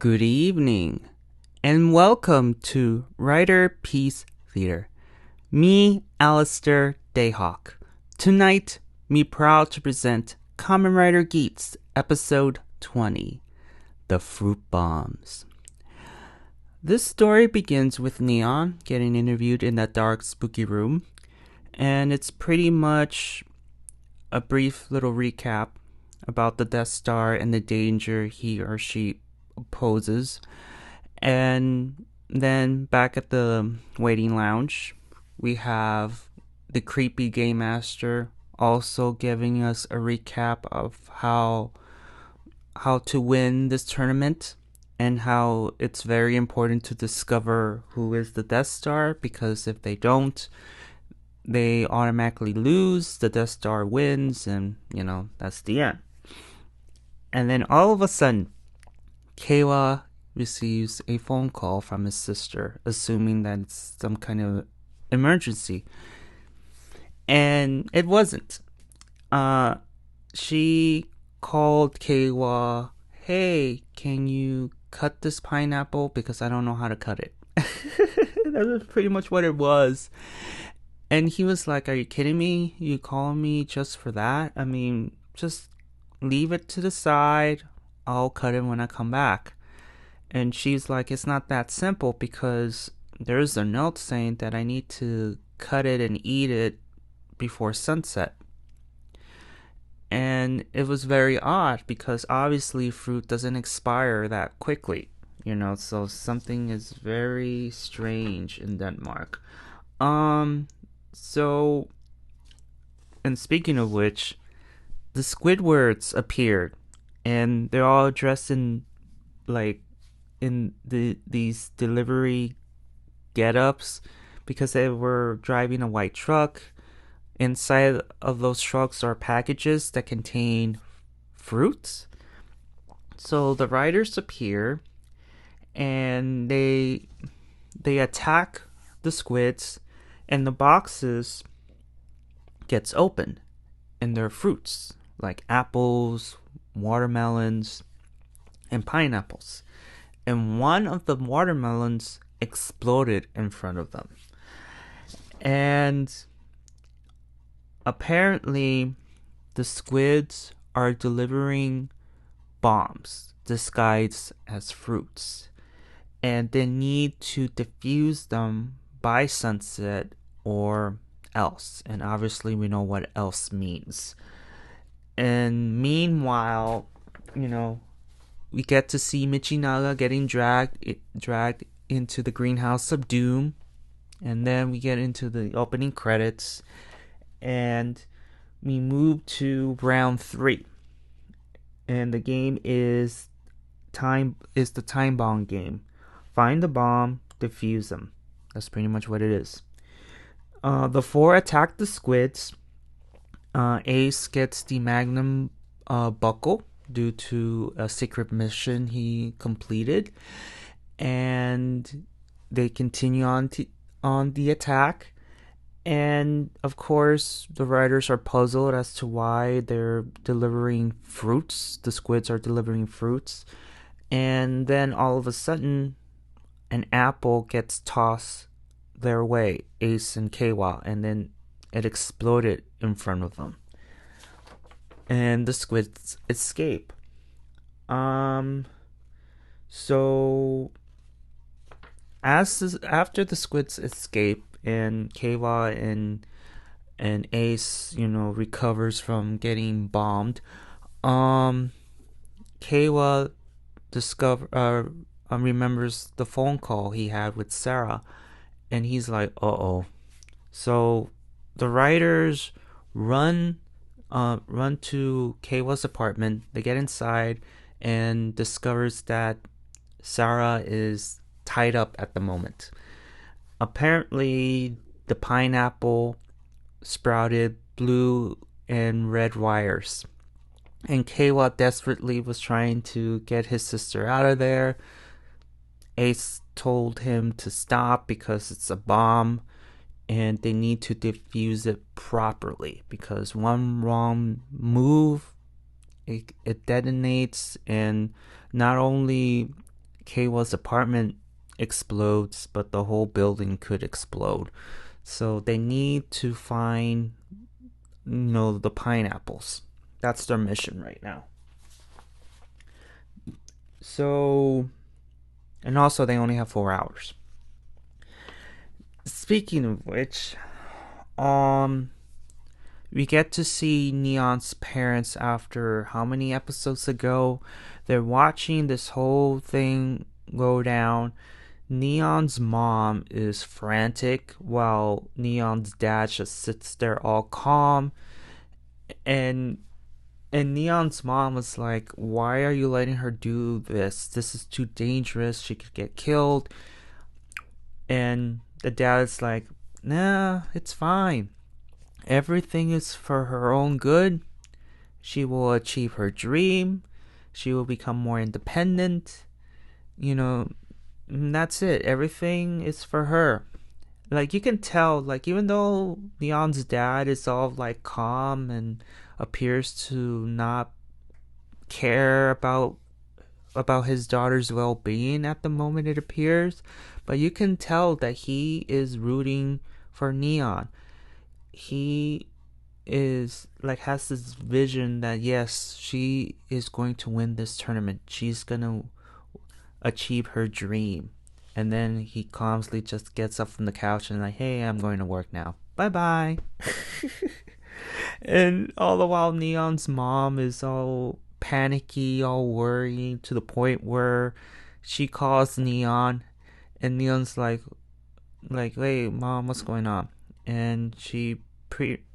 Good evening, and welcome to Riderpiece Theater. Me, Alistair Dayhawk. Tonight, me proud to present Kamen Rider Geats, episode 20, The Fruit Bombs. This story begins with Neon getting interviewed in that dark, spooky room, and it's pretty much a brief little recap about the Death Star and the danger he or she poses. And then back at the waiting lounge, we have the creepy game master also giving us a recap of how to win this tournament and how it's very important to discover who is the Death Star, because if they don't, they automatically lose, the Death Star wins, and that's the end. And then all of a sudden, Keiwa receives a phone call from his sister, assuming that it's some kind of emergency. And it wasn't. She called Keiwa, "Hey, can you cut this pineapple? Because I don't know how to cut it." That was pretty much what it was. And he was like, "Are you kidding me? You call me just for that? I mean, just leave it to the side. I'll cut it when I come back." And she's like, "It's not that simple, because there's a note saying that I need to cut it and eat it before sunset." And it was very odd, because obviously fruit doesn't expire that quickly, so something is very strange in Denmark. So, and speaking of which, the Squidwards appeared, and they're all dressed in these delivery get-ups, because they were driving a white truck. Inside of those trucks are packages that contain fruits. So the riders appear, and they attack the squids, and the boxes gets open, and there are fruits like apples, watermelons, and pineapples. And one of the watermelons exploded in front of them. And apparently, the squids are delivering bombs disguised as fruits, and they need to defuse them by sunset or else. And obviously, we know what else means. And meanwhile, we get to see Michinaga getting dragged into the greenhouse of doom. And then we get into the opening credits, and we move to round 3. And the game is the time bomb game. Find the bomb, defuse them. That's pretty much what it is. The 4 attack the squids. Ace gets the Magnum buckle due to a secret mission he completed, and they continue on the attack. And of course, the riders are puzzled as to why they're delivering fruits. The squids are delivering fruits, and then all of a sudden, an apple gets tossed their way, Ace and Keiwa, and then it exploded in front of them, and the squids escape. So after the squids escape, and Keiwa and Ace, recovers from getting bombed, Keiwa remembers the phone call he had with Sarah, and he's like, "Uh-oh." So the riders run to Keiwa's apartment. They get inside and discovers that Sarah is tied up at the moment. Apparently, the pineapple sprouted blue and red wires, and Keiwa desperately was trying to get his sister out of there. Ace told him to stop because it's a bomb, and they need to defuse it properly, because one wrong move, it detonates, and not only Keiwa's apartment explodes, but the whole building could explode. So they need to find, the pineapples. That's their mission right now. So, and also they only have 4 hours. Speaking of which, we get to see Neon's parents after how many episodes ago? They're watching this whole thing go down. Neon's mom is frantic while Neon's dad just sits there all calm. And Neon's mom was like, "Why are you letting her do this? This is too dangerous. She could get killed." And the dad's like, "Nah, it's fine. Everything is for her own good. She will achieve her dream. She will become more independent. That's it. Everything is for her." Like, you can tell, like, even though Leon's dad is all, like, calm and appears to not care about his daughter's well-being at the moment, it appears, but you can tell that he is rooting for Neon. He is, like, has this vision that, yes, she is going to win this tournament. She's gonna achieve her dream. And then he calmly just gets up from the couch and like, "Hey, I'm going to work now. Bye-bye." And all the while, Neon's mom is all panicky, all worried, to the point where she calls Neon, and Neon's like, "Hey, mom, what's going on?" And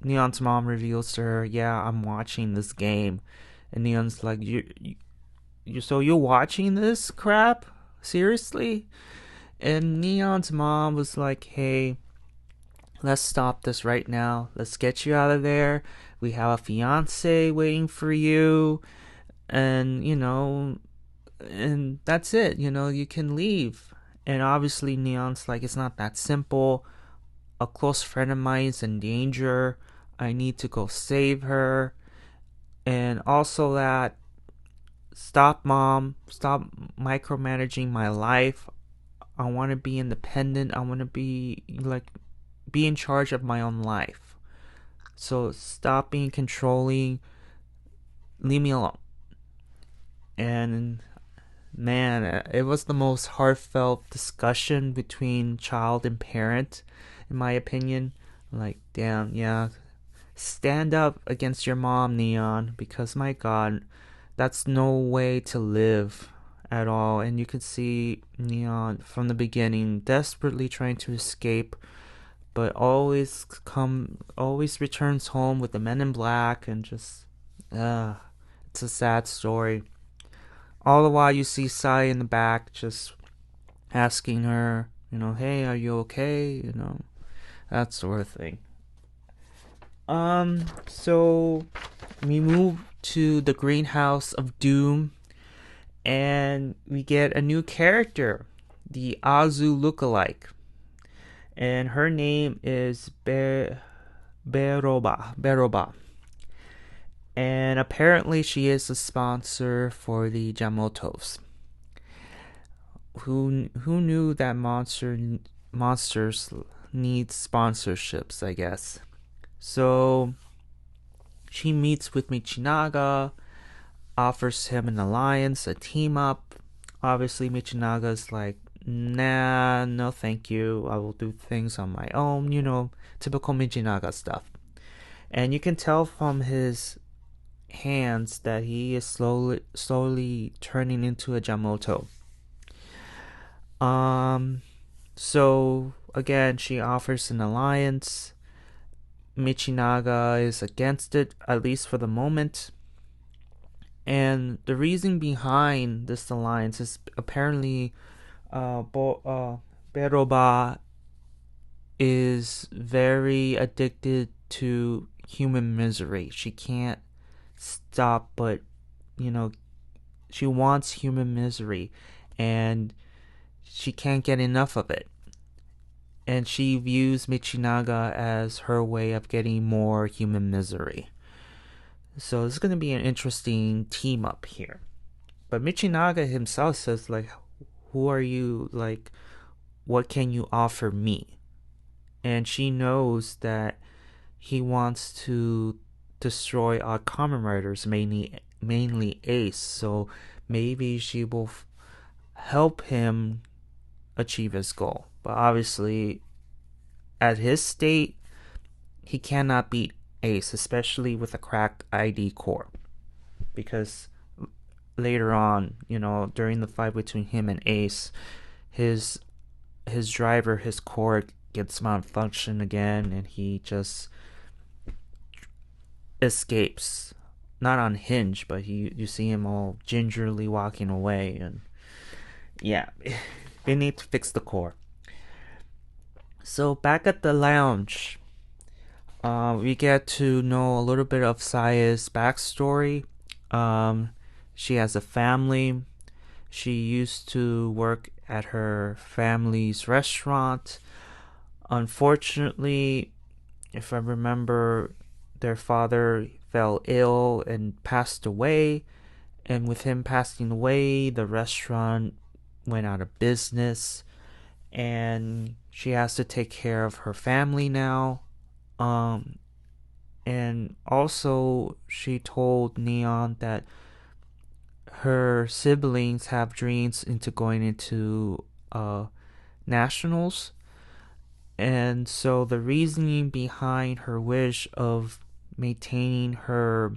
Neon's mom reveals to her, "Yeah, I'm watching this game." And Neon's like, so you're watching this crap? Seriously?" And Neon's mom was like, "Hey, let's stop this right now. Let's get you out of there. We have a fiance waiting for you. And, and that's it. You can leave." And obviously Neon's like, "It's not that simple. A close friend of mine is in danger. I need to go save her. And also that, stop, mom. Stop micromanaging my life. I want to be independent. I want to be in charge of my own life. So stop being controlling. Leave me alone." And man, it was the most heartfelt discussion between child and parent, in my opinion. Like, damn, yeah. Stand up against your mom, Neon, because my God, that's no way to live at all. And you could see Neon from the beginning desperately trying to escape, but always returns home with the men in black, and just it's a sad story. All the while you see Sai in the back just asking her, "Hey, are you okay?" That sort of thing. So we move to the greenhouse of doom, and we get a new character, the Azu lookalike, and her name is Beroba. And apparently she is a sponsor for the Jamotos. Who knew that monsters need sponsorships, I guess. So she meets with Michinaga, offers him an alliance, a team up. Obviously Michinaga's like, "Nah, no thank you. I will do things on my own," typical Michinaga stuff. And you can tell from his hands that he is slowly turning into a Jamoto. So again, she offers an alliance. Michinaga is against it, at least for the moment. And the reason behind this alliance is apparently Beroba is very addicted to human misery. She can't stop, but she wants human misery, and she can't get enough of it. And she views Michinaga as her way of getting more human misery. So this is going to be an interesting team up here. But Michinaga himself says, like, who are you, like, what can you offer me? And she knows that he wants to destroy our Kamen Riders, mainly Ace. So maybe she will help him achieve his goal. But obviously, at his state, he cannot beat Ace, especially with a cracked ID core. Because later on, during the fight between him and Ace, his driver, his core gets malfunction again, and he just escapes. Not unhinged, but you see him all gingerly walking away, and yeah, they need to fix the core. So back at the lounge, we get to know a little bit of Saya's backstory. She has a family. She used to work at her family's restaurant. Unfortunately, if I remember, their father fell ill and passed away. And with him passing away, the restaurant went out of business. And she has to take care of her family now. And also, she told Neon that her siblings have dreams into going into nationals. And so the reasoning behind her wish of maintaining her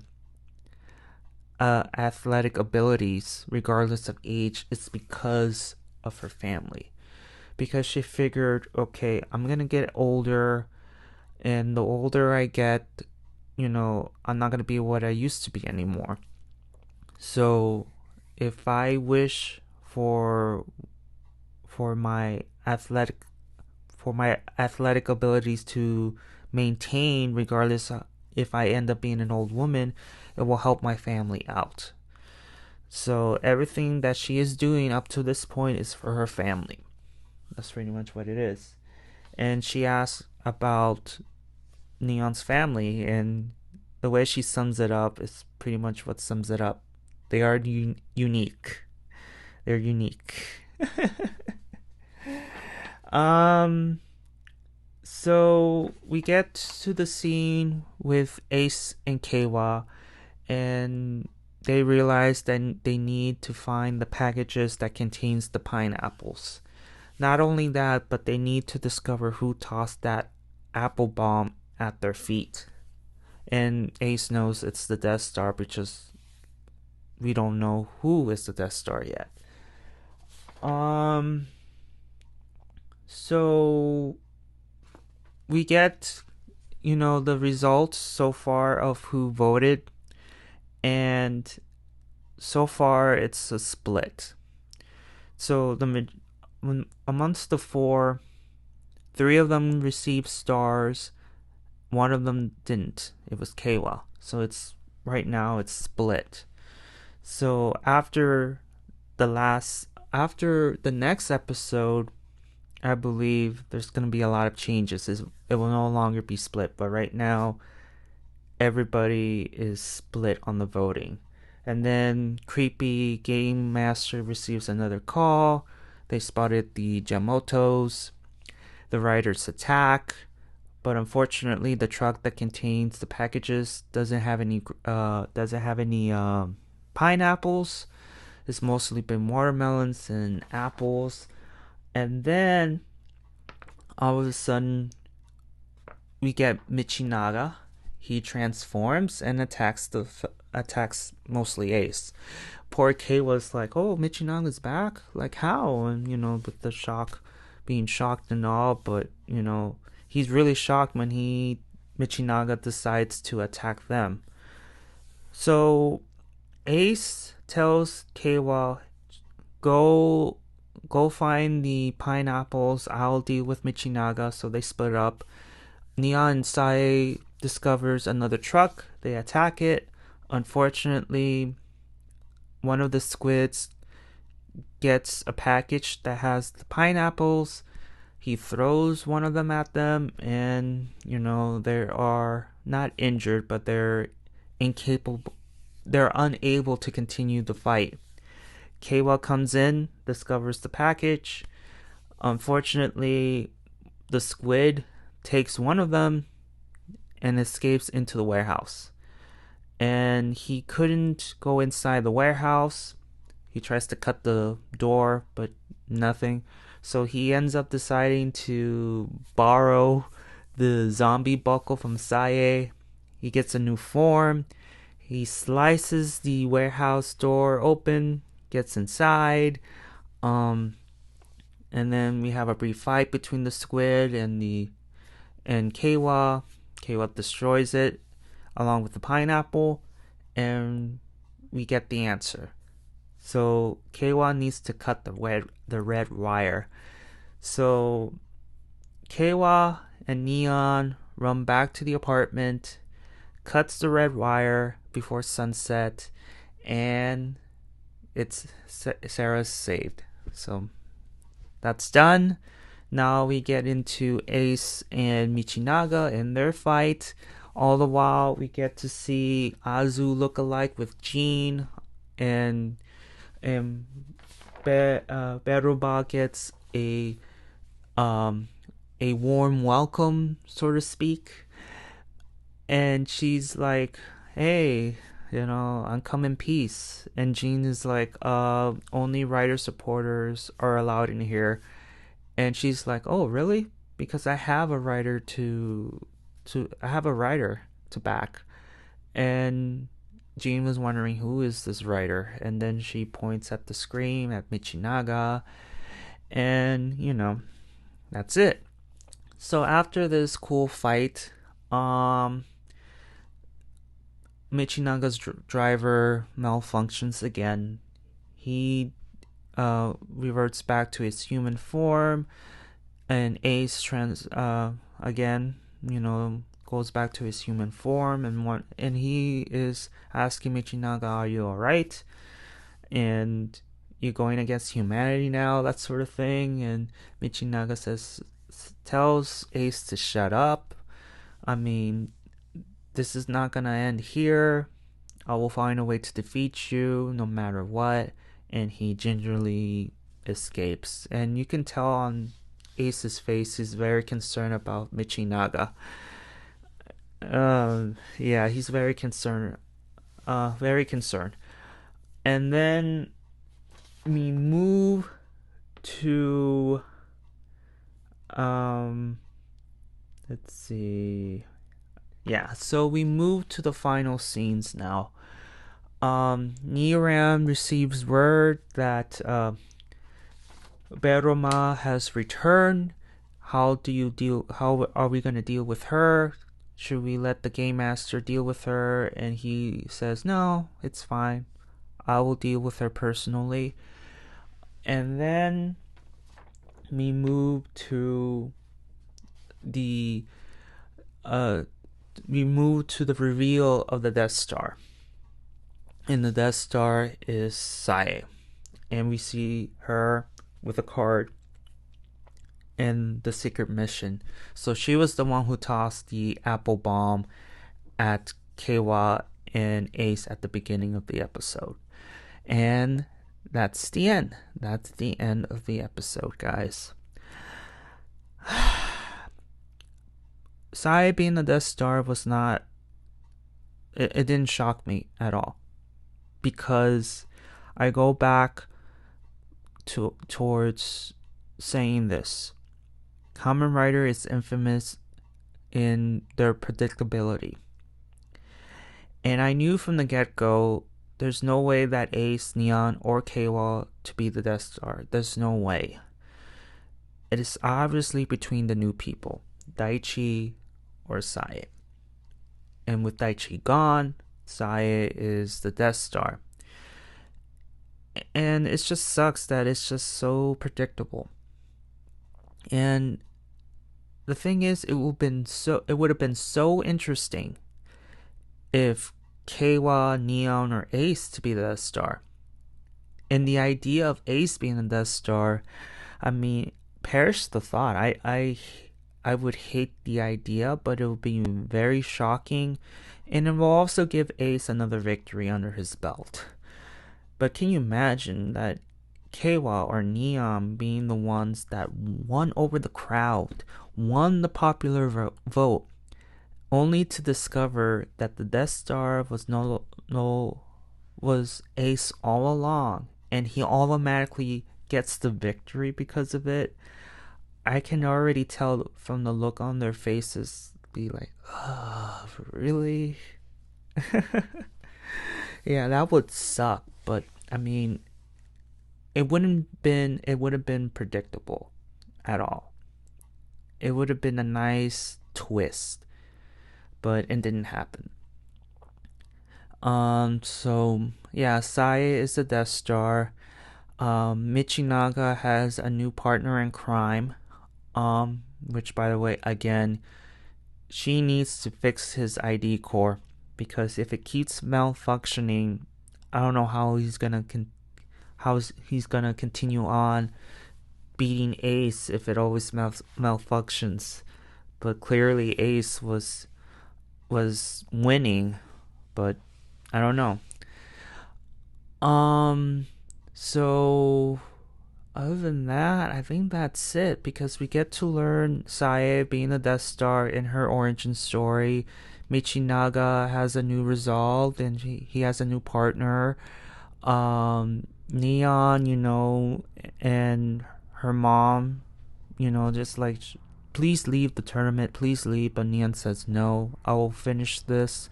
athletic abilities, regardless of age, is because of her family. Because she figured, okay, I'm going to get older, and the older I get, I'm not going to be what I used to be anymore. So if I wish for my athletic abilities to maintain, regardless of if I end up being an old woman, it will help my family out. So everything that she is doing up to this point is for her family. That's pretty much what it is. And she asks about Neon's family, and the way she sums it up is pretty much what sums it up. They are unique. They're unique. So we get to the scene with Ace and Keiwa, and they realize that they need to find the packages that contains the pineapples. Not only that, but they need to discover who tossed that apple bomb at their feet. And Ace knows it's the Death Star, because we don't know who is the Death Star yet. So we get, the results so far of who voted, and so far it's a split. So amongst the four, 3 of them received stars, 1 of them didn't. It was Keiwa. So right now it's split. So after the next episode, I believe there's going to be a lot of changes. It will no longer be split, but right now everybody is split on the voting. And then Creepy Game Master receives another call. They spotted the Jamotos. The riders attack, but unfortunately the truck that contains the packages doesn't have any pineapples. It's mostly been watermelons and apples. And then all of a sudden we get Michinaga. He transforms and attacks mostly Ace. Poor Kei was like, "Oh, Michinaga's back? Like how?" And with the being shocked and all, but he's really shocked when Michinaga decides to attack them. So Ace tells Keiwa, go find the pineapples, I'll deal with Michinaga. So they split up. Neon and Sae discovers another truck. They attack it. Unfortunately, one of the squids gets a package that has the pineapples. He throws one of them at them, and they are not injured, but they're unable to continue the fight. Keiwa comes in, discovers the package. Unfortunately, the squid takes one of them and escapes into the warehouse. And he couldn't go inside the warehouse. He tries to cut the door, but nothing. So he ends up deciding to borrow the zombie buckle from Sae. He gets a new form. He slices the warehouse door open, gets inside. And then we have a brief fight between the squid and Keiwa. Keiwa destroys it along with the pineapple, and we get the answer. So Keiwa needs to cut the red wire. So Keiwa and Neon run back to the apartment, cuts the red wire before sunset, and Sarah's saved. So that's done. Now we get into Ace and Michinaga in their fight. All the while, we get to see Azu look alike with Jean, and Beruba gets a warm welcome, so to speak. And she's like, "Hey, I'm come in peace." And Jean is like, "Only Rider supporters are allowed in here." And she's like, "Oh, really? Because I have a rider to back." And Jean was wondering, who is this rider? And then she points at the screen at Michinaga, and that's it. So after this cool fight, Michinaga's driver malfunctions again. He reverts back to his human form, and Ace again, goes back to his human form, and he is asking Michinaga, "Are you alright? And you're going against humanity now," that sort of thing. And Michinaga tells Ace to shut up. I mean, this is not gonna end here. I will find a way to defeat you no matter what. And he gingerly escapes. And you can tell on Ace's face he's very concerned about Michinaga. Yeah, he's very concerned. Very concerned. And then we move to let's see. Yeah, so we move to the final scenes now. Niram receives word that Beroma has returned. How are we gonna deal with her? Should we let the game master deal with her? And he says, "No, it's fine. I will deal with her personally." And then we move to the reveal of the Death Star. And the Death Star is Sae. And we see her with a card and the secret mission. So she was the one who tossed the apple bomb at Keiwa and Ace at the beginning of the episode. And that's the end. That's the end of the episode, guys. Sae being the Death Star was not... It didn't shock me at all. Because I go back towards saying this. Kamen Rider is infamous in their predictability. And I knew from the get-go, there's no way that Ace, Neon, or Keiwa to be the Death Star. There's no way. It is obviously between the new people, Daichi or Sae. And with Daichi gone, Sae is the Death Star. And it just sucks that it's just so predictable. And the thing is, it would have been so interesting if Keiwa, Neon, or Ace to be the Death Star. And the idea of Ace being the Death Star, I mean, perish the thought. I would hate the idea, but it would be very shocking, and it will also give Ace another victory under his belt. But can you imagine that Keiwa or Neon being the ones that won over the crowd, won the popular vote, only to discover that the Death Star was Ace all along, and he automatically gets the victory because of it. I can already tell from the look on their faces, be like, oh, really? Yeah, that would suck, but I mean, it would have been predictable at all. It would have been a nice twist, but it didn't happen. So yeah, Sae is the Death Star. Michinaga has a new partner in crime. Which by the way, again, she needs to fix his ID core, because if it keeps malfunctioning, I don't know how he's gonna continue on beating Ace if it always malfunctions. But clearly Ace was winning, but I don't know. So other than that, I think that's it, because we get to learn Sae being the Death Star in her origin story. Michinaga has a new resolve, and he has a new partner. Neon, and her mom, just like, please leave the tournament, please leave. But Neon says, no, I will finish this.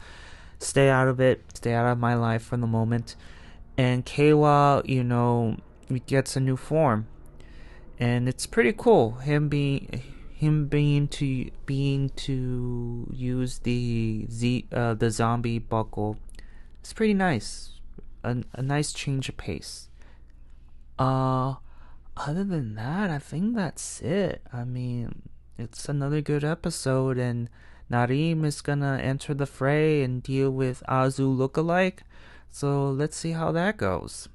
Stay out of it. Stay out of my life for the moment. And Keiwa, he gets a new form, and it's pretty cool. Him being to use the zombie buckle. It's pretty nice. A nice change of pace. Other than that, I think that's it. I mean, it's another good episode, and Narim is gonna enter the fray and deal with Azu lookalike. So let's see how that goes.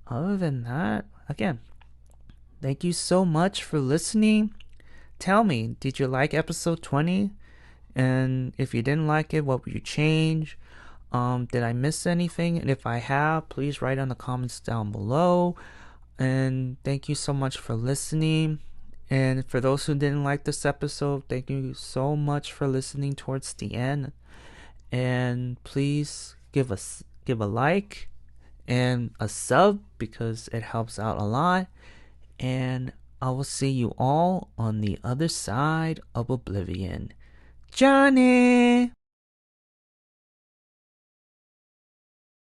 Other than that, again, thank you so much for listening. Tell me, did you like episode 20? And if you didn't like it, what would you change? Did I miss anything? And if I have, please write in the comments down below. And thank you so much for listening. And for those who didn't like this episode, thank you so much for listening towards the end. And please give a like and a sub, because it helps out a lot. And I will see you all on the other side of oblivion. Johnny!